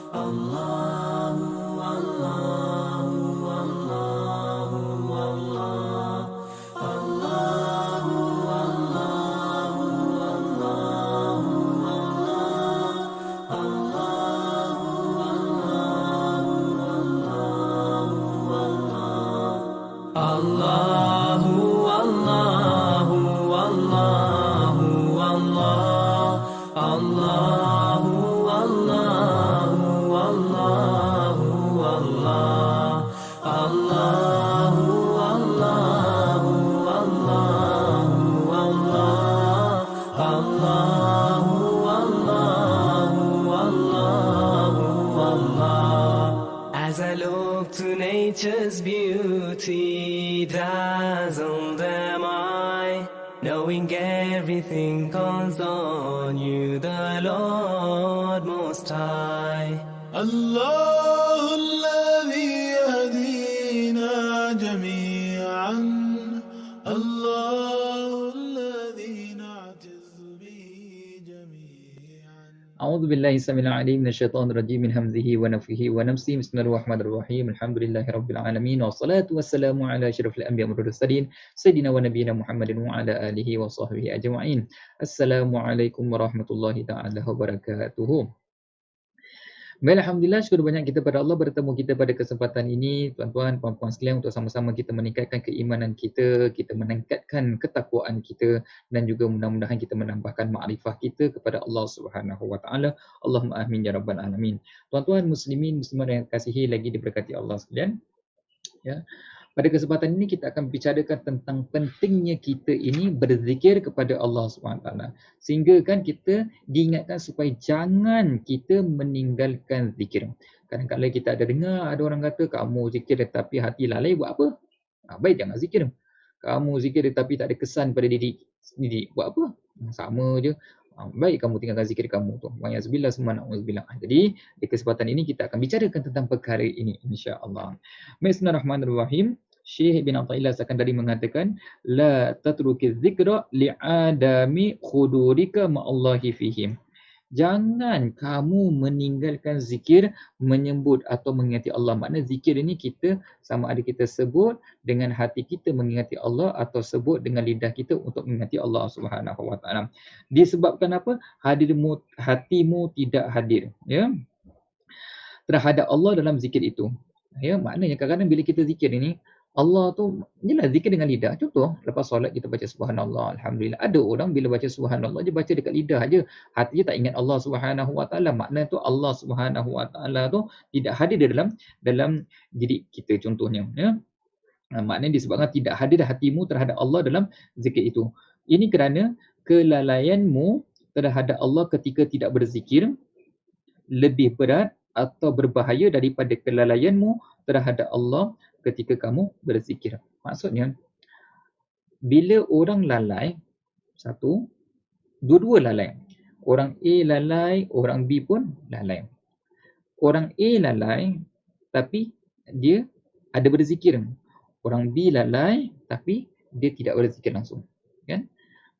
Allahu Allahu Allahu Allah. Allahu Allahu Allahu Allah. Allahu Allahu Allahu Allah. Allahu Allahu Allahu Allah. Allahu Allahu Allahu Allah. Allahu Allahu Allahu Allah. Allahu Allahu Allahu Allah. As I look to nature's beauty, dazzled am I, knowing everything calls on you, the Lord Most High. الله الذي يهدينا جميعا، الله الذي نعتز به جميعا. أعوذ بالله السميع العليم من الشيطان الرجيم من همزه ونفخه ونفسه. بسم الله الرحمن الرحيم. الحمد لله رب العالمين والصلاة والسلام على أشرف الأنبياء والمرسلين سيدنا ونبينا محمد وعلى آله وصحبه أجمعين. السلام عليكم ورحمة الله تعالى وبركاته. Baik, Alhamdulillah, syukur banyak kita pada Allah bertemu kita pada kesempatan ini, tuan-tuan, puan-puan sekalian, untuk sama-sama kita meningkatkan keimanan kita meningkatkan ketakwaan kita, dan juga mudah-mudahan kita menambahkan makrifah kita kepada Allah Subhanahu Wa Taala. Allahumma amin ya rabbal alamin. Tuan-tuan muslimin muslimat yang kasihi lagi diberkati Allah sekalian. Ya. Pada kesempatan ini kita akan bicarakan tentang pentingnya kita ini berzikir kepada Allah SWT. Sehingga kan kita diingatkan supaya jangan kita meninggalkan zikir. Kadang-kadang kita ada dengar ada orang kata kamu zikir tetapi hati lalai, buat apa? Baik, jangan zikir. Kamu zikir tetapi tak ada kesan pada diri sendiri, buat apa? Sama je. Baik, kamu tinggalkan zikir kamu tu. Wa'iyazbillah semua na'udzubillah. Jadi di kesempatan ini kita akan bicarakan tentang perkara ini insya-Allah. Bismillahirrahmanirrahim. Syekh bin Athaillah Sakandari mengatakan la tatrukiz zikra li'adami khudurika ma'allahi fihim. Jangan kamu meninggalkan zikir, menyebut atau mengingati Allah. Makna zikir ini kita sama ada kita sebut dengan hati kita mengingati Allah atau sebut dengan lidah kita untuk mengingati Allah Subhanahu Wa Taala. Disebabkan apa? Hatimu tidak hadir, ya, terhadap Allah dalam zikir itu. Ya, maknanya kadang-kadang bila kita zikir ini, Allah tu, inilah zikir dengan lidah. Contoh, lepas solat kita baca subhanallah, alhamdulillah. Ada orang bila baca subhanallah, dia baca dekat lidah aja. Hatinya tak ingat Allah Subhanahu Wa Taala. Makna tu Allah Subhanahu Wa Taala tu tidak hadir dalam diri kita contohnya, ya. Maknanya disebabkan tidak hadir hatimu terhadap Allah dalam zikir itu. Ini kerana kelalaianmu terhadap Allah ketika tidak berzikir lebih berat atau berbahaya daripada kelalaianmu terhadap Allah ketika kamu berzikir. Maksudnya, bila orang lalai, dua-dua lalai. Orang A lalai, orang B pun lalai. Orang A lalai, tapi dia ada berzikir. Orang B lalai, tapi dia tidak berzikir langsung. Kan?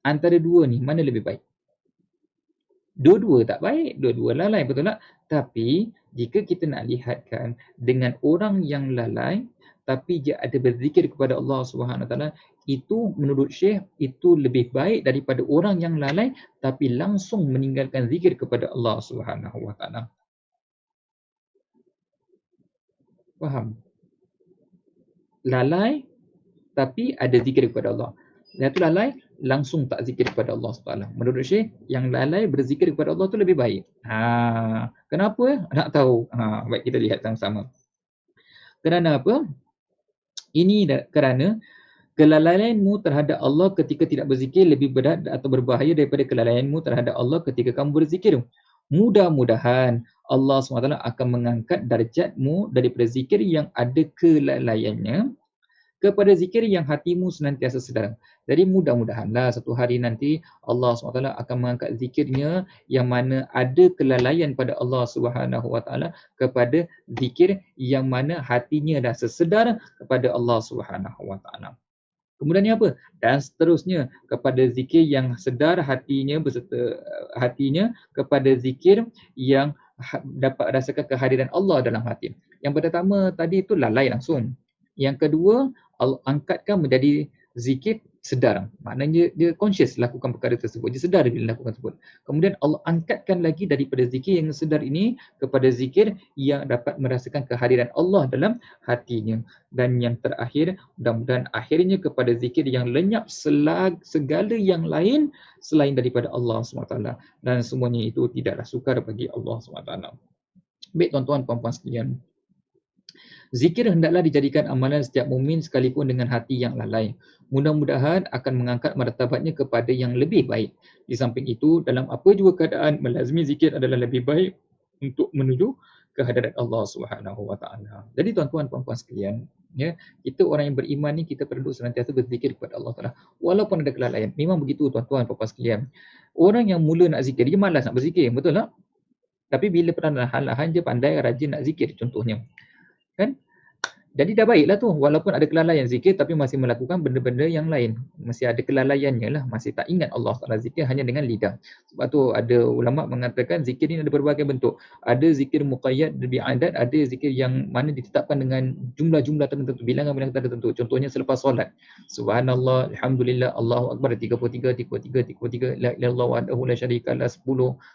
Antara dua ni, mana lebih baik? Dua-dua tak baik, dua-dua lalai, betul tak? Tapi, jika kita nak lihatkan dengan orang yang lalai, tapi dia ada berzikir kepada Allah Subhanahu Wa Taala, itu menurut Syekh itu lebih baik daripada orang yang lalai tapi langsung meninggalkan zikir kepada Allah Subhanahu Wa Taala. Faham? Lalai tapi ada zikir kepada Allah. Yang tu lalai langsung tak zikir kepada Allah SWT. Menurut Syekh, yang lalai berzikir kepada Allah tu lebih baik. Kenapa? Nak tahu? Baik, kita lihat sama-sama. Kerana apa? Ini kerana kelalaianmu terhadap Allah ketika tidak berzikir lebih berat atau berbahaya daripada kelalaianmu terhadap Allah ketika kamu berzikir. Mudah-mudahan Allah SWT akan mengangkat darjatmu daripada zikir yang ada kelalaiannya kepada zikir yang hatimu senantiasa sedar. Jadi mudah-mudahanlah satu hari nanti Allah SWT akan mengangkat zikirnya yang mana ada kelalaian pada Allah Subhanahu Wa Taala kepada zikir yang mana hatinya dah sesedar kepada Allah Subhanahu Wa Taala. Kemudiannya apa? Dan seterusnya kepada zikir yang sedar hatinya beserta hatinya kepada zikir yang dapat rasakan kehadiran Allah dalam hati. Yang pertama tadi itu lalai langsung. Yang kedua, Allah angkatkan menjadi zikir sedar. Maknanya dia conscious lakukan perkara tersebut. Dia sedar bila lakukan tersebut. Kemudian Allah angkatkan lagi daripada zikir yang sedar ini kepada zikir yang dapat merasakan kehadiran Allah dalam hatinya. Dan yang terakhir, mudah-mudahan akhirnya kepada zikir yang lenyap segala yang lain selain daripada Allah SWT. Dan semuanya itu tidaklah sukar bagi Allah SWT. Baik tuan-tuan, puan-puan sekalian. Zikir hendaklah dijadikan amalan setiap mukmin sekalipun dengan hati yang lalai. Mudah-mudahan akan mengangkat martabatnya kepada yang lebih baik. Di samping itu, dalam apa juga keadaan, melazimi zikir adalah lebih baik untuk menuju kehadirat Allah Subhanahu Wa Taala. Jadi tuan-tuan, puan-puan sekalian, ya, kita orang yang beriman ni kita perlu senantiasa berzikir kepada Allah Taala walaupun ada kelalaian. Memang begitu tuan-tuan, puan-puan sekalian. Orang yang mula nak zikir, dia malas nak berzikir, betul tak? Tapi bila perlahan-lahan dia pandai rajin nak zikir contohnya. Kan? Jadi dah baiklah tu, walaupun ada kelalaian zikir tapi masih melakukan benda-benda yang lain. Masih ada kelalaiannya lah, masih tak ingat Allah Taala, zikir hanya dengan lidah. Sebab tu ada ulama mengatakan zikir ini ada berbagai bentuk. Ada zikir muqayyad bi'adat, ada zikir yang mana ditetapkan dengan jumlah-jumlah tertentu, bilangan-bilangan tertentu. Contohnya selepas solat. Subhanallah, alhamdulillah, Allahu akbar 33, 33, 33, la ilaha illallah wahdahu la syarikalah 10,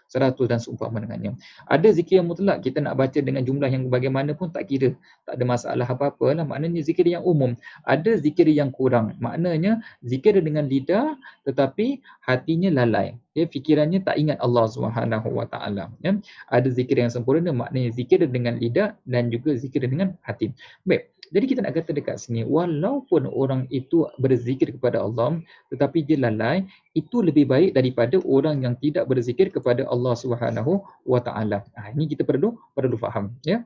100 dan seumpama dengannya. Ada zikir yang mutlak, kita nak baca dengan jumlah yang bagaimanapun tak kira, tak ada masalah apa-apa lah, maknanya zikir yang umum. Ada zikir yang kurang, maknanya zikir dengan lidah tetapi hatinya lalai, ya, fikirannya tak ingat Allah Subhanahu Wa Taala. Ya. Ada zikir yang sempurna, maknanya zikir dengan lidah dan juga zikir dengan hati. Baik, jadi kita nak kata dekat sini, walaupun orang itu berzikir kepada Allah tetapi dia lalai, itu lebih baik daripada orang yang tidak berzikir kepada Allah Subhanahu Wa Taala. Ini kita perlu faham, ya.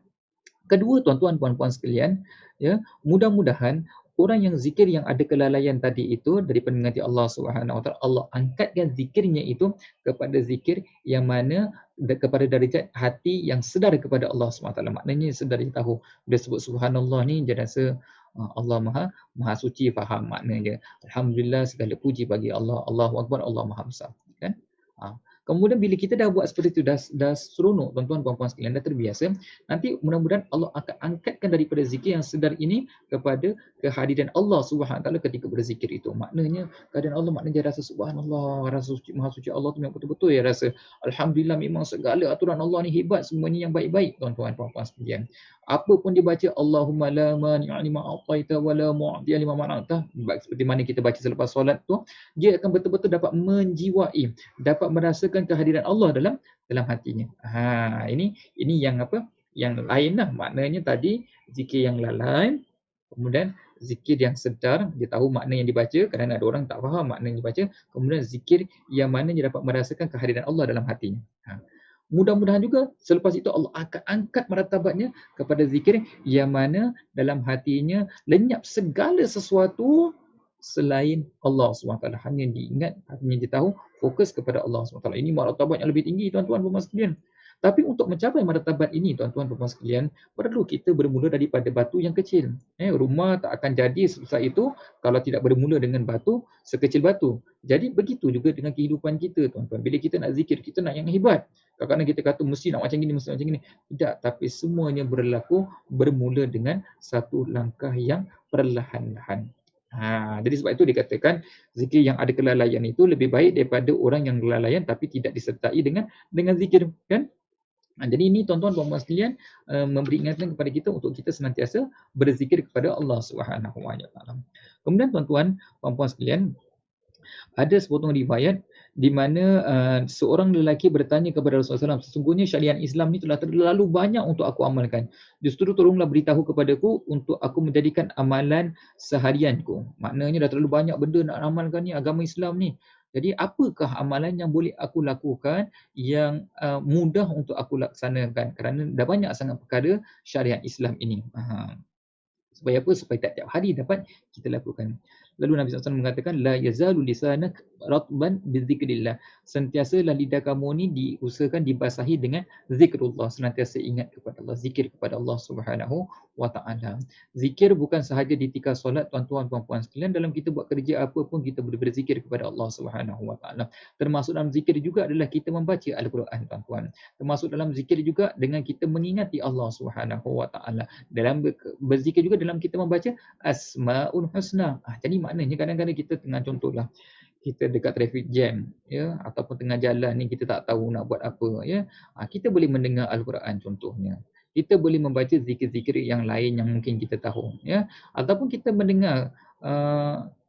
Kedua, tuan-tuan, puan-puan sekalian, ya, mudah-mudahan orang yang zikir yang ada kelalaian tadi itu daripada mengingati Allah Subhanahu Wa Taala, Allah angkatkan zikirnya itu kepada zikir yang mana kepada darjat hati yang sedar kepada Allah Subhanahu Wa Taala. Maknanya sedar, dia tahu dia sebut subhanallah ni, dia rasa Allah maha suci, faham maknanya. Alhamdulillah, segala puji bagi Allah. Allahu akbar, Allah maha besar, kan? Kemudian bila kita dah buat seperti itu, dah seronok tuan-tuan, puan-puan sekalian, dah terbiasa, nanti mudah-mudahan Allah akan angkatkan daripada zikir yang sedar ini kepada kehadiran Allah Subhanahu Wa Taala ketika berzikir itu. Maknanya kehadiran Allah, maknanya dia rasa subhanallah, rasa suci, maha suci Allah tu memang betul-betul ya, rasa alhamdulillah, memang segala aturan Allah ni hebat, semuanya yang baik-baik tuan-tuan, puan-puan sekalian. Apa pun dia baca, Allahumma la mani'a lima a'taita wa la mu'tiya lima mana'ta, seperti mana kita baca selepas solat tu, dia akan betul-betul dapat menjiwai, dapat merasakan kehadiran Allah dalam hatinya. Ini yang apa? Yang lain lah. Maknanya tadi zikir yang lalai, kemudian zikir yang sedar, dia tahu makna yang dibaca, kerana ada orang tak faham makna yang dibaca, kemudian zikir yang mana dia dapat merasakan kehadiran Allah dalam hatinya. Mudah-mudahan juga selepas itu Allah akan angkat martabatnya kepada zikir yang mana dalam hatinya lenyap segala sesuatu selain Allah SWT. Hanya diingat, hanya dia tahu, fokus kepada Allah SWT. Ini martabat yang lebih tinggi tuan-tuan, puan-puan sekalian. Tapi untuk mencapai martabat ini tuan-tuan, puan-puan sekalian, perlu kita bermula daripada batu yang kecil. Rumah tak akan jadi sebesar itu kalau tidak bermula dengan batu sekecil batu. Jadi begitu juga dengan kehidupan kita tuan-tuan. Bila kita nak zikir, kita nak yang hebat. Kadang-kadang kita kata mesti nak macam gini, mesti macam gini. Tidak, tapi semuanya berlaku bermula dengan satu langkah yang perlahan-lahan. Jadi sebab itu dikatakan zikir yang ada kelalaian itu lebih baik daripada orang yang kelalaian tapi tidak disertai dengan zikir, kan? Jadi ini tuan-tuan, puan-puan sekalian, memberi ingatan kepada kita untuk kita senantiasa berzikir kepada Allah Subhanahu Wa Taala. Kemudian tuan-tuan, puan-puan sekalian, ada sepotong riwayat di mana seorang lelaki bertanya kepada Rasulullah SAW, sesungguhnya syariat Islam ni telah terlalu banyak untuk aku amalkan. Justru tolonglah beritahu kepadaku untuk aku menjadikan amalan seharianku. Maknanya dah terlalu banyak benda nak amalkan ni, agama Islam ni. Jadi apakah amalan yang boleh aku lakukan yang mudah untuk aku laksanakan? Kerana dah banyak sangat perkara syariat Islam ini. Supaya apa? Supaya tiap-tiap hari dapat kita lakukan. Lalu Nabi SAW mengatakan, la yazalu lisanak ratban bizikrillah. Sentiasalah lidah kamu ni diusahakan dibasahi dengan zikrullah, senantiasa ingat kepada Allah, zikir kepada Allah Subhanahu wa taala. Zikir bukan sahaja di ketika solat, tuan-tuan puan-puan sekalian, dalam kita buat kerja apa pun kita boleh berzikir kepada Allah Subhanahu wa taala. Termasuk dalam zikir juga adalah kita membaca al-Quran, tuan-tuan. Termasuk dalam zikir juga dengan kita mengingati Allah Subhanahu wa taala. Dalam berzikir juga dalam kita membaca Asmaul Husna. Jadi maknanya kadang-kadang kita tengah, contohlah kita dekat traffic jam, ya, ataupun tengah jalan ni kita tak tahu nak buat apa, ya. Kita boleh mendengar Al-Quran contohnya. Kita boleh membaca zikir-zikir yang lain yang mungkin kita tahu, ya. Ataupun kita mendengar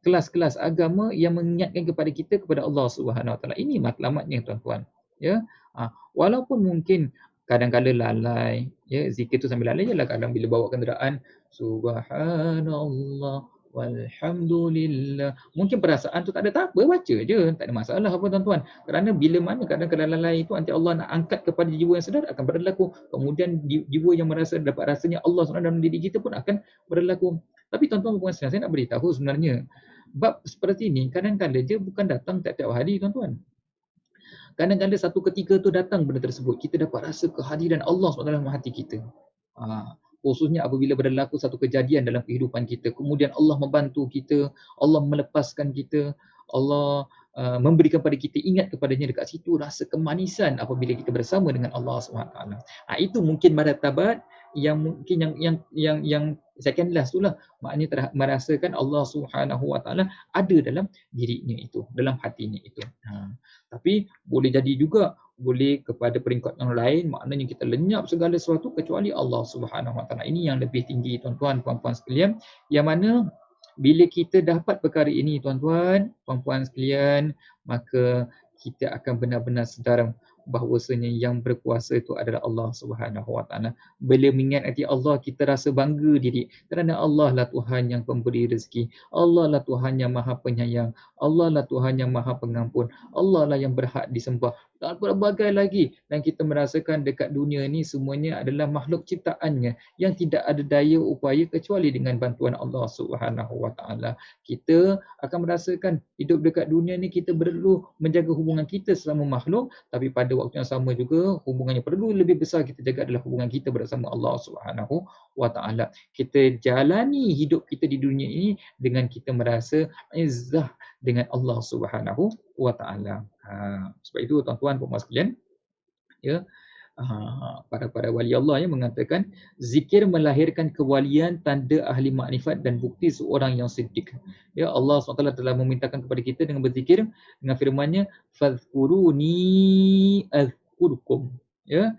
kelas-kelas agama yang mengingatkan kepada kita kepada Allah Subhanahu Wa Taala. Ini matlamatnya, tuan-tuan, ya. Walaupun mungkin kadang-kadang lalai, ya, zikir tu sambil lalai je lah. Kadang bila bawa kenderaan, Subhanallah walhamdulillah, mungkin perasaan tu tak ada, tak apa, baca je, tak ada masalah apa, tuan-tuan. Kerana bila mana kadang-kadang lalai itu, nanti Allah nak angkat kepada jiwa yang sedar, akan berlaku. Kemudian jiwa yang merasa dapat rasanya Allah SWT dalam diri kita pun akan berlaku. Tapi tuan-tuan puan sekalian, saya nak beritahu sebenarnya bab seperti ini kadang-kadang dia bukan datang tiap-tiap hari, tuan-tuan. Kadang-kadang satu ketika tu datang benda tersebut, kita dapat rasa kehadiran Allah SWT dalam hati kita. Khususnya apabila berlaku satu kejadian dalam kehidupan kita, kemudian Allah membantu kita, Allah melepaskan kita, Allah memberikan kepada kita, ingat kepadanya, dekat situ rasa kemanisan apabila kita bersama dengan Allah SWT. Itu mungkin martabat yang mungkin yang second last tu lah, maknanya merasakan Allah Subhanahu Wa Taala ada dalam dirinya itu, dalam hatinya itu. Tapi boleh jadi juga boleh kepada peringkat yang lain, maknanya kita lenyap segala sesuatu kecuali Allah Subhanahu Wa Taala. Ini yang lebih tinggi, tuan-tuan puan-puan sekalian, yang mana bila kita dapat perkara ini, tuan-tuan puan-puan sekalian, maka kita akan benar-benar sedar bahawasanya yang berkuasa itu adalah Allah Subhanahu Wa Taala. Bila mengingati Allah, kita rasa bangga diri kerana Allah lah Tuhan yang pemberi rezeki, Allah lah Tuhan yang Maha Penyayang, Allah lah Tuhan yang Maha Pengampun, Allah lah yang berhak disembah. Dan berbagai lagi, dan kita merasakan dekat dunia ni semuanya adalah makhluk ciptaannya yang tidak ada daya upaya kecuali dengan bantuan Allah Subhanahu Wa Taala. Kita akan merasakan hidup dekat dunia ni kita perlu menjaga hubungan kita sesama makhluk, tapi pada waktu yang sama juga hubungan yang perlu lebih besar kita jaga adalah hubungan kita bersama Allah Subhanahu Wa Taala. Kita jalani hidup kita di dunia ini dengan kita merasa izzah dengan Allah Subhanahu Wa Taala. Sebab itu tuan-tuan puan-puan sekalian, ya, para wali Allah yang mengatakan zikir melahirkan kewalian, tanda ahli makrifat dan bukti seorang yang siddiq. Ya, Allah SWT telah memerintahkan kepada kita dengan berzikir dengan firman-Nya, fadhkuruni azkurkum. Ya,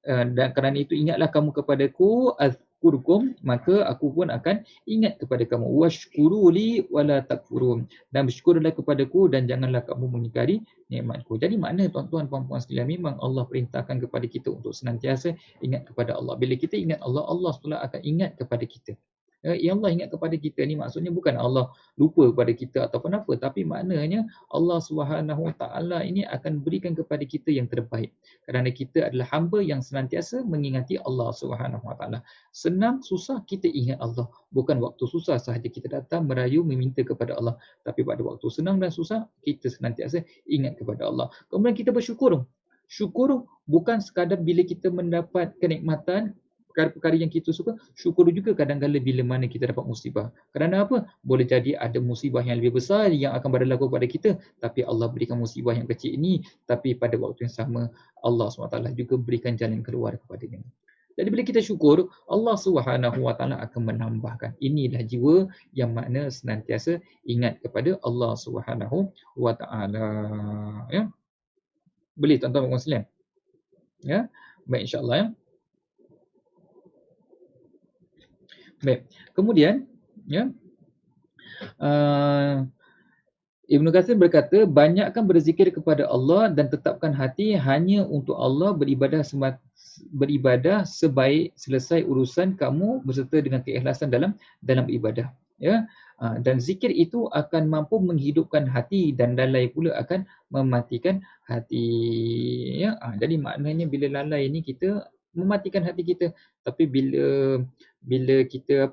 dan kerana itu ingatlah kamu kepadaku, azkurkum, maka aku pun akan ingat kepada kamu. Washkuruli wala takfurun, dan bersyukurlah kepadaku dan janganlah kamu mengingkari nikmatku. Jadi makna, tuan-tuan puan-puan sekalian, memang Allah perintahkan kepada kita untuk senantiasa ingat kepada Allah. Bila kita ingat Allah, Allah SWT akan ingat kepada kita. Ya, Allah ingat kepada kita ni maksudnya bukan Allah lupa kepada kita ataupun apa, tapi maknanya Allah Subhanahu Wa Taala ini akan berikan kepada kita yang terbaik, kerana kita adalah hamba yang senantiasa mengingati Allah Subhanahu Wa Taala. Senang susah kita ingat Allah, bukan waktu susah sahaja kita datang merayu meminta kepada Allah, tapi pada waktu senang dan susah kita senantiasa ingat kepada Allah. Kemudian kita bersyukur. Syukur bukan sekadar bila kita mendapat kenikmatan, perkara-perkara yang kita suka, syukur juga kadang-kadang bila mana kita dapat musibah. Kerana apa? Boleh jadi ada musibah yang lebih besar yang akan berlaku kepada kita, tapi Allah berikan musibah yang kecil ini, tapi pada waktu yang sama Allah SWT juga berikan jalan keluar kepadanya. Jadi bila kita syukur, Allah Subhanahu Wa Taala akan menambahkan. Inilah jiwa yang makna senantiasa ingat kepada Allah Subhanahu Wa Taala. Ya. Boleh tuan-tuan Muslim? Ya. Baik, insya-Allah, ya. Baik. Kemudian, ya, Ibnu Katsir berkata, banyakkan berzikir kepada Allah dan tetapkan hati hanya untuk Allah, beribadah sebaik selesai urusan kamu berserta dengan keikhlasan dalam ibadah. Ya, dan zikir itu akan mampu menghidupkan hati dan lalai pula akan mematikan hati. Ya, jadi maknanya bila lalai ni kita mematikan hati kita. Tapi bila kita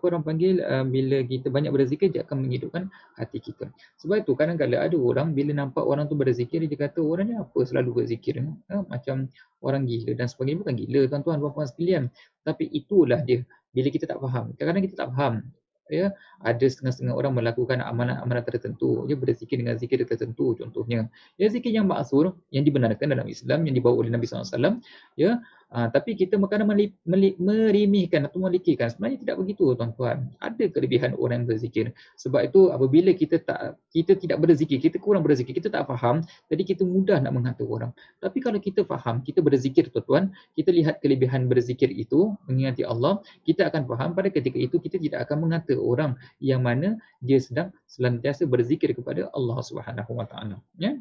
bila kita banyak berzikir, dia akan menghidupkan hati kita. Sebab itu kadang-kadang ada orang bila nampak orang tu berzikir, dia kata orang ni apa selalu berzikir, macam orang gila dan sebagainya. Bukan gila tuan-tuan puan-puan sekalian, tapi itulah dia bila kita tak faham. Kadang-kadang kita tak faham, ya, ada setengah-setengah orang melakukan amalan-amalan tertentu, dia berzikir dengan zikir tertentu. Contohnya, ya, zikir yang ma'sur, yang dibenarkan dalam Islam, yang dibawa oleh Nabi SAW, ya. Tapi kita kadang merimihkan atau melikirkan. Sebenarnya tidak begitu tuan-tuan. Ada kelebihan orang yang berzikir. Sebab itu apabila kita tidak berzikir, kita kurang berzikir, kita tak faham, jadi kita mudah nak menghata orang. Tapi kalau kita faham, kita berzikir tuan-tuan, kita lihat kelebihan berzikir itu, mengingati Allah, kita akan faham pada ketika itu kita tidak akan menghata orang yang mana dia sedang senantiasa berzikir kepada Allah Subhanahu Wa Taala. Ya.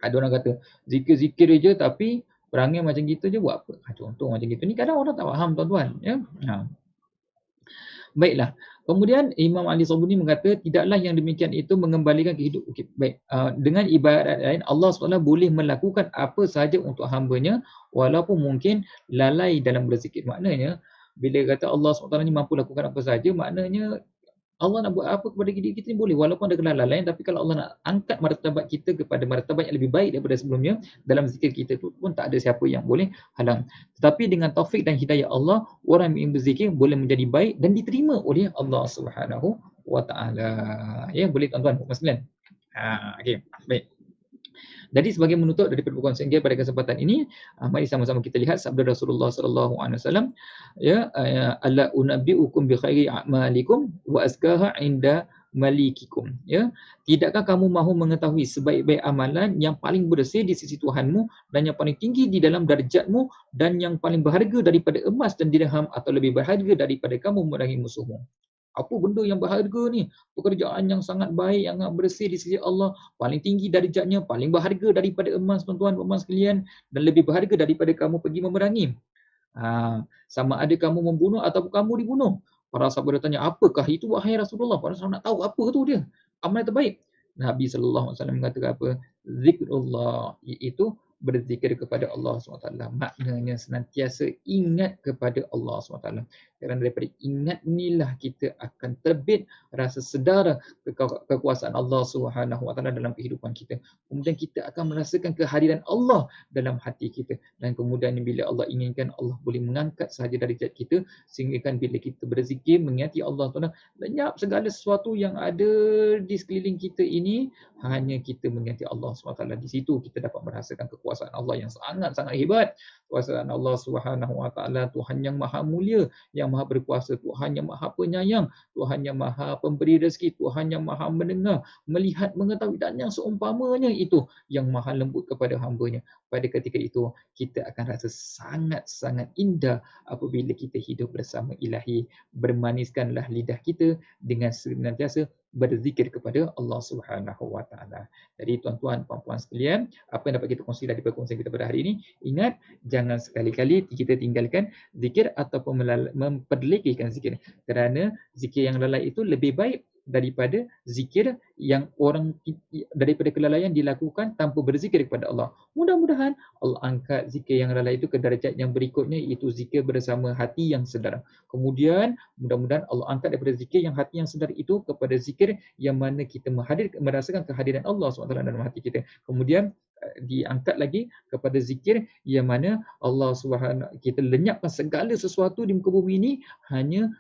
Ada orang kata zikir-zikir je tapi perangai macam gitu je, buat apa? Contoh macam gitu ni kadang orang tak faham tuan-tuan, ya. Baiklah. Kemudian Imam Ali Sabuni mengata tidaklah yang demikian itu mengembalikan kehidupan. Okay, baik. Dengan ibarat lain, Allah SWT boleh melakukan apa sahaja untuk hamba-Nya walaupun mungkin lalai dalam berzikir. Maknanya bila kata Allah SWT ni mampu lakukan apa sahaja, maknanya Allah nak buat apa kepada diri kita ni boleh, walaupun ada kelalaian. Tapi kalau Allah nak angkat martabat kita kepada martabat yang lebih baik daripada sebelumnya, dalam zikir kita tu pun tak ada siapa yang boleh halang. Tetapi dengan taufik dan hidayah Allah, orang yang berzikir boleh menjadi baik dan diterima oleh Allah Subhanahu Wa Taala. Ya, boleh tuan-tuan, Mas Glenn. Okey, baik. Jadi sebagai menutup daripada perkongsian kita pada kesempatan ini, mari sama-sama kita lihat sabda Rasulullah sallallahu alaihi wasallam, ya, alla unabbiukum bi khairi a'malikum wa azkaha 'inda malikikum, ya. Tidakkah kamu mahu mengetahui sebaik-baik amalan yang paling bersih di sisi Tuhanmu dan yang paling tinggi di dalam darjatmu dan yang paling berharga daripada emas dan dirham atau lebih berharga daripada kamu memerangi musuhmu. Apa benda yang berharga ni? Pekerjaan yang sangat baik, yang sangat bersih di sisi Allah, paling tinggi darjatnya, paling berharga daripada emas, tuan-tuan dan puan sekalian, dan lebih berharga daripada kamu pergi memerangi. Sama ada kamu membunuh ataupun kamu dibunuh. Para sahabat bertanya, apakah itu wahai Rasulullah? Para sahabat nak tahu apa tu dia, amal terbaik. Nabi sallallahu alaihi wasallam mengatakan apa? Zikrullah, iaitu berzikir kepada Allah SWT. Maknanya senantiasa ingat kepada Allah SWT. Kerana daripada ingat inilah kita akan terbit rasa sedar kekuasaan Allah SWT dalam kehidupan kita. Kemudian kita akan merasakan kehadiran Allah dalam hati kita. Dan kemudian bila Allah inginkan, Allah boleh mengangkat sahaja darjat kita. Sehingga kan bila kita berzikir, mengingati Allah SWT, lenyap segala sesuatu yang ada di sekeliling kita ini, hanya kita mengingati Allah SWT. Di situ kita dapat merasakan kekuasaan Allah yang sangat-sangat hebat. Kekuasaan Allah SWT, Tuhan yang maha mulia, yang maha berkuasa, Tuhan yang maha penyayang, Tuhan yang maha pemberi rezeki, Tuhan yang maha mendengar, melihat, mengetahui, dan yang seumpamanya itu yang maha lembut kepada hamba-Nya. Pada ketika itu kita akan rasa sangat-sangat indah apabila kita hidup bersama Ilahi. Bermaniskanlah lidah kita dengan senantiasa berzikir kepada Allah Subhanahu Wa Taala. Jadi tuan-tuan, puan-puan sekalian, apa yang dapat kita kongsi dari perkongsian kita pada hari ini, ingat jangan sekali-kali kita tinggalkan zikir ataupun memperlekehkan zikir. Kerana zikir yang lalai itu lebih baik daripada zikir yang daripada kelalaian dilakukan tanpa berzikir kepada Allah. Mudah-mudahan Allah angkat zikir yang lalai itu ke darjat yang berikutnya, iaitu zikir bersama hati yang sedar. Kemudian mudah-mudahan Allah angkat daripada zikir yang hati yang sedar itu kepada zikir yang mana kita merasakan kehadiran Allah SWT dalam hati kita. Kemudian diangkat lagi kepada zikir yang mana Allah SWT, kita lenyapkan segala sesuatu di muka bumi ini, hanya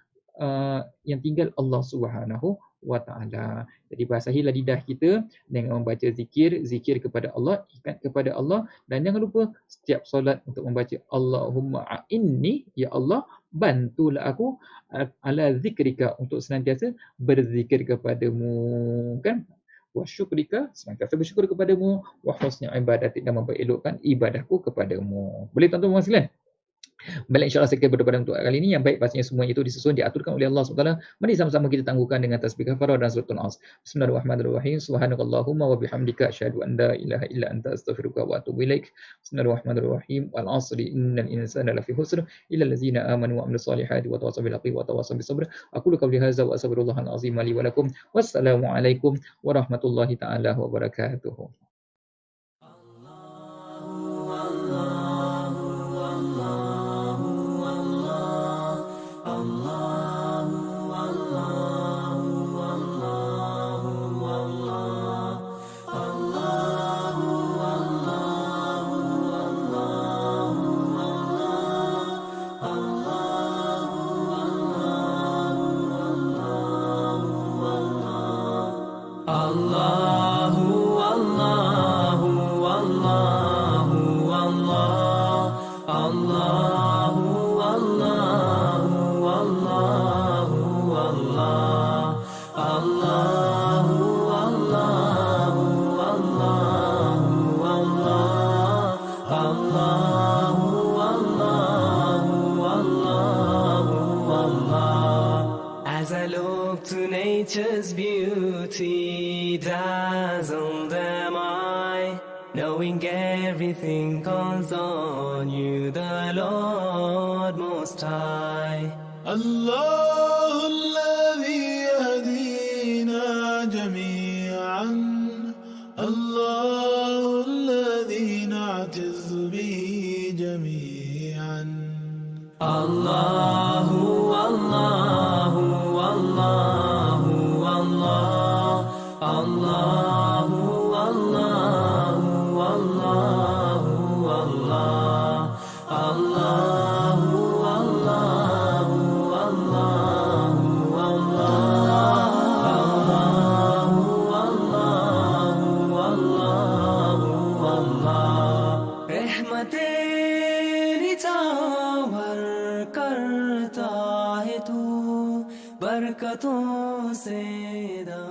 yang tinggal Allah Subhanahu Wa Taala. Jadi basahilah lidah kita dengan membaca zikir kepada Allah, ingat kepada Allah, dan jangan lupa setiap solat untuk membaca Allahumma a'inni, ya Allah bantulah aku ala zikrika, untuk senantiasa berzikir kepadamu, kan? Wa syukrika, senantiasa bersyukur kepadamu, wa husni ibadati, dan memperelokkan ibadahku kepadamu. Boleh tuan-tuan sekalian? Baik, insyaAllah sekian pada untuk kali ini. Yang baik pastinya semua itu disusun, diaturkan oleh Allah SWT. Mari sama-sama kita tangguhkan dengan tasbih kafarah dan suratul As. Bismillahirrahmanirrahim. Subhanakallahumma wa bihamdika asyhadu an la ilaha illa anta astaghfiruka wa atubu ilaik. Bismillahirrahmanirrahim. Wal 'asri innal insana lafi khusr illa allazina amanu wa 'amilus solihati wa tawassaw bil haqqi wa tawassaw bis sabr. Aqulu qawli hadza wa astaghfirullahal azim li wa lakum. Wassalamu alaikum warahmatullahi taala wabarakatuh. Allah to nature's beauty, dazzled am I, knowing everything calls on you, the Lord Most High. الله الذي يهدينا جميعا، الله الذي نعتز به جميعا. الله الله الله الله الله الله الله الله रहमतें निछावर करता है तू, बरकतों से दा